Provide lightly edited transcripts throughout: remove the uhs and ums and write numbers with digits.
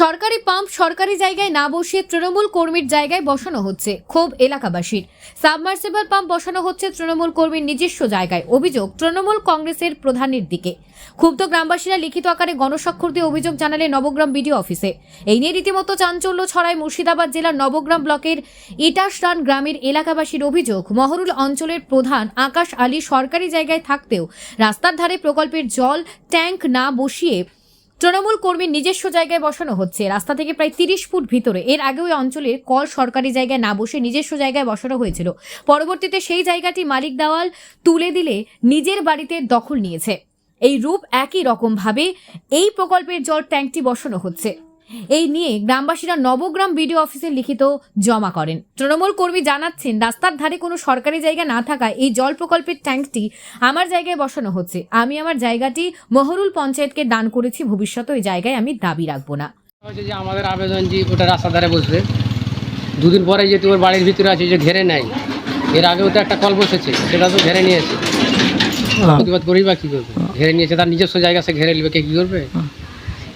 সরকারি পাম্প সরকারি জায়গায় না বসিয়ে তৃণমূল কর্মীর জায়গায় বসানো হচ্ছে, ক্ষোভ এলাকাবাসীর। সাবমার্সিবল পাম্প বসানো হচ্ছে তৃণমূল কর্মীর নিজস্ব জায়গায়, অভিযোগ তৃণমূল কংগ্রেসের প্রধানের দিকে। ক্ষুব্ধ গ্রামবাসীরা লিখিত আকারে গণস্বাক্ষর দিয়ে অভিযোগ জানালে নবগ্রাম বিডিও অফিসে। এই নিয়ে রীতিমতো চাঞ্চল্য ছড়ায় মুর্শিদাবাদ জেলার নবগ্রাম ব্লকের ইটাশরান গ্রামের এলাকাবাসীর অভিযোগ, মহরুল অঞ্চলের প্রধান আকাশ আলী সরকারি জায়গায় থাকতেও রাস্তার ধারে প্রকল্পের জল ট্যাঙ্ক না বসিয়ে তৃণমূল কর্মীর নিজস্ব জায়গায় বসানো হচ্ছে, রাস্তা থেকে প্রায় 30 ফুট ভিতরে। এর আগে ওই অঞ্চলের কল সরকারি জায়গায় না বসে নিজস্ব জায়গায় বসানো হয়েছিল। পরবর্তীতে সেই জায়গাটি মালিক দেওয়াল তুলে দিলে নিজের বাড়িতে দখল নিয়েছে। এই রূপ একই রকম ভাবে এই প্রকল্পের জল ট্যাঙ্কটি বসানো হচ্ছে। এই নিয়ে গ্রামবাসীরা নবগ্রাম বিডিও অফিসে লিখিত জমা করেন। তৃণমূল কর্মী জানাচ্ছেন, রাস্তার ধারে কোনো সরকারি জায়গা না থাকায় এই জল প্রকল্পের ট্যাঙ্কটি আমার জায়গায় বসানো হচ্ছে। আমি আমার জায়গাটি মহরুল পঞ্চায়েতকে দান করেছি, ভবিষ্যতে ওই জায়গায় আমি দাবি রাখবো না। হচ্ছে যে আমাদের আবেদন যে ওটা রাস্তার ধারে বসবে, দুদিন পরে যেহেতু ওর বাড়ির ভিতরে আছে যে ঘেরে নেয়, এর আগেও তো একটা কল বসেছে, সেটা তো ঘেরে নিয়েছে। প্রতিবাদ করেই বা কী করবে? ঘেরে নিয়েছে, তার নিজস্ব জায়গা সে ঘেরে নেবে, কে কী করবে?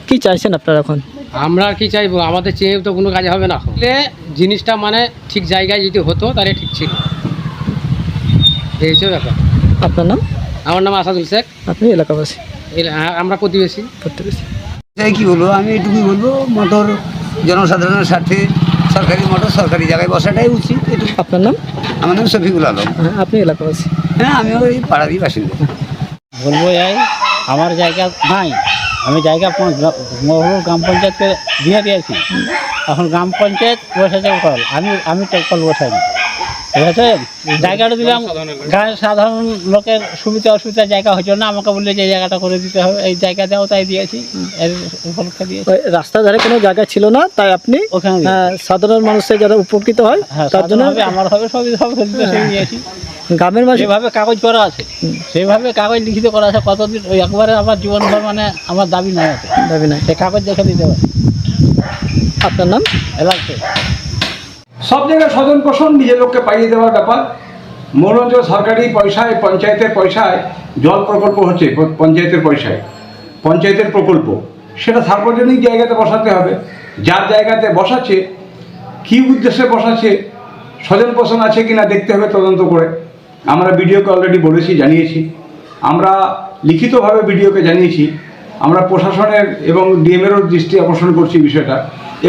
কি চাইছেন আপনারা এখন? আমরা আর কি চাইবো? আমাদের চেয়েও তো কোনো কাজ হবে না। জিনিসটা মানে ঠিক জায়গায় যদি হতো তাহলে ঠিক ছিল। এই হচ্ছে ব্যাপার। আপনার নাম? আমার নাম আসাদুল শেখ। আপনি এলাকাবাসী? আমরা প্রতিবেশী। কি বলবো, আমি এটুকুই বলবো, মোটর জনসাধারণের স্বার্থে সরকারি মোটর সরকারি জায়গায় বসাটাই উচিত। এটুকু। আপনার নাম? আমার নাম শফিকুল আলম। আপনি এলাকাবাসী? হ্যাঁ, আমিও এই পাড়ারই বাসিন্দা। বলবো এই আমার জায়গা নাই, আমি জায়গা মহরুল গ্রাম পঞ্চায়েতকে দিয়ে দিয়েছি। এখন গ্রাম পঞ্চায়েত বসেছে কল, আমি তো কল বসাইনি, ঠিক আছে? জায়গাটা দিলাম গায়ের সাধারণ লোকের সুবিধা অসুবিধা জায়গা হচ্ছে না, আমাকে বললে যে জায়গাটা করে দিতে হবে, এই জায়গা দেওয়া তাই দিয়েছি, এর উপলক্ষে দিয়েছি। রাস্তার ধারে কোনো জায়গা ছিল না, তাই আপনি ওখানে সাধারণ মানুষের যারা উপকৃত হয় তার জন্য আমার হবে সবই দিয়েছি। গ্রামের মানুষ যেভাবে কাগজ করা আছে, সেইভাবে কাগজ লিখিত করা আছে। কতদিন ওই একবারে আমার জীবনভর মানে আমার দাবি নাই আছে, দাবি নাই, সে কাগজ দেখে দিতে পারে। আপনার নাম? এলাকা সব জায়গায় স্বজন পোষণ, নিজের লোককে পাইয়ে দেওয়ার ব্যাপার। মনোরঞ্জন সরকারি পয়সায়, পঞ্চায়েতের পয়সায় জল প্রকল্প হচ্ছে, পঞ্চায়েতের পয়সায় পঞ্চায়েতের প্রকল্প, সেটা সার্বজনীন জায়গাতে বসাতে হবে। যার জায়গাতে বসাচ্ছে, কী উদ্দেশ্যে বসাচ্ছে, স্বজন পোষণ আছে কিনা দেখতে হবে তদন্ত করে। আমরা বিডিওকে অলরেডি বলেছি, জানিয়েছি, আমরা লিখিতভাবে বিডিওকে জানিয়েছি। আমরা প্রশাসনের এবং ডিএমেরও দৃষ্টি আকর্ষণ করছি বিষয়টা,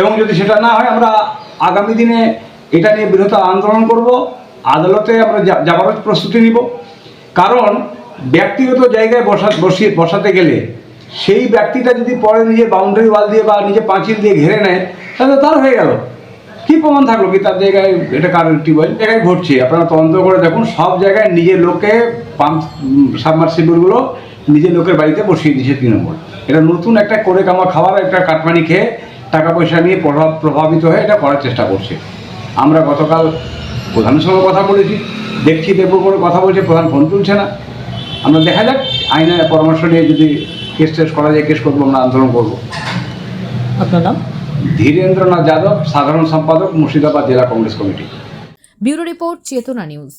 এবং যদি সেটা না হয় আমরা আগামী দিনে এটা নিয়ে বৃহত্তর আন্দোলন করব। আদালতে আমরা যাবারও প্রস্তুতি নিব। কারণ ব্যক্তিগত জায়গায় বসাতে গেলে সেই ব্যক্তিটা যদি পরে নিজের বাউন্ডারি ওয়াল দিয়ে বা নিজের পাঁচিল দিয়ে ঘিরে নেয়, তাহলে তার হয়ে গেল। কী প্রমাণ থাকলো কি তার জায়গায় এটা কার টিউবওয়েল জায়গায় ঘটছে? আপনারা তদন্ত করে দেখুন, সব জায়গায় নিজের লোকে পাম্প সাবমার্সিবলগুলো নিজের লোকের বাড়িতে বসিয়ে দিয়েছে তৃণমূল। এটা নতুন একটা করে কামা খাওয়ার একটা কাটমানি খেয়ে টাকা পয়সা নিয়ে প্রভাবিত হয়ে এটা করার চেষ্টা করছে। আমরা গতকাল প্রধানের সঙ্গে কথা বলেছি, দেখবো করে কথা বলছে, প্রধান ফোন তুলছে না। আমরা দেখা যাক, আইনের পরামর্শ নিয়ে যদি কেস টেস করা যায় কেস করবো, আমরা আন্দোলন করবো। আপনার নাম? ধীরেন্দ্রনাথ যাদব, সাধারণ সম্পাদক, মুর্শিদাবাদ জেলা কংগ্রেস কমিটি। ব্যুরো রিপোর্ট, চেতনা নিউজ।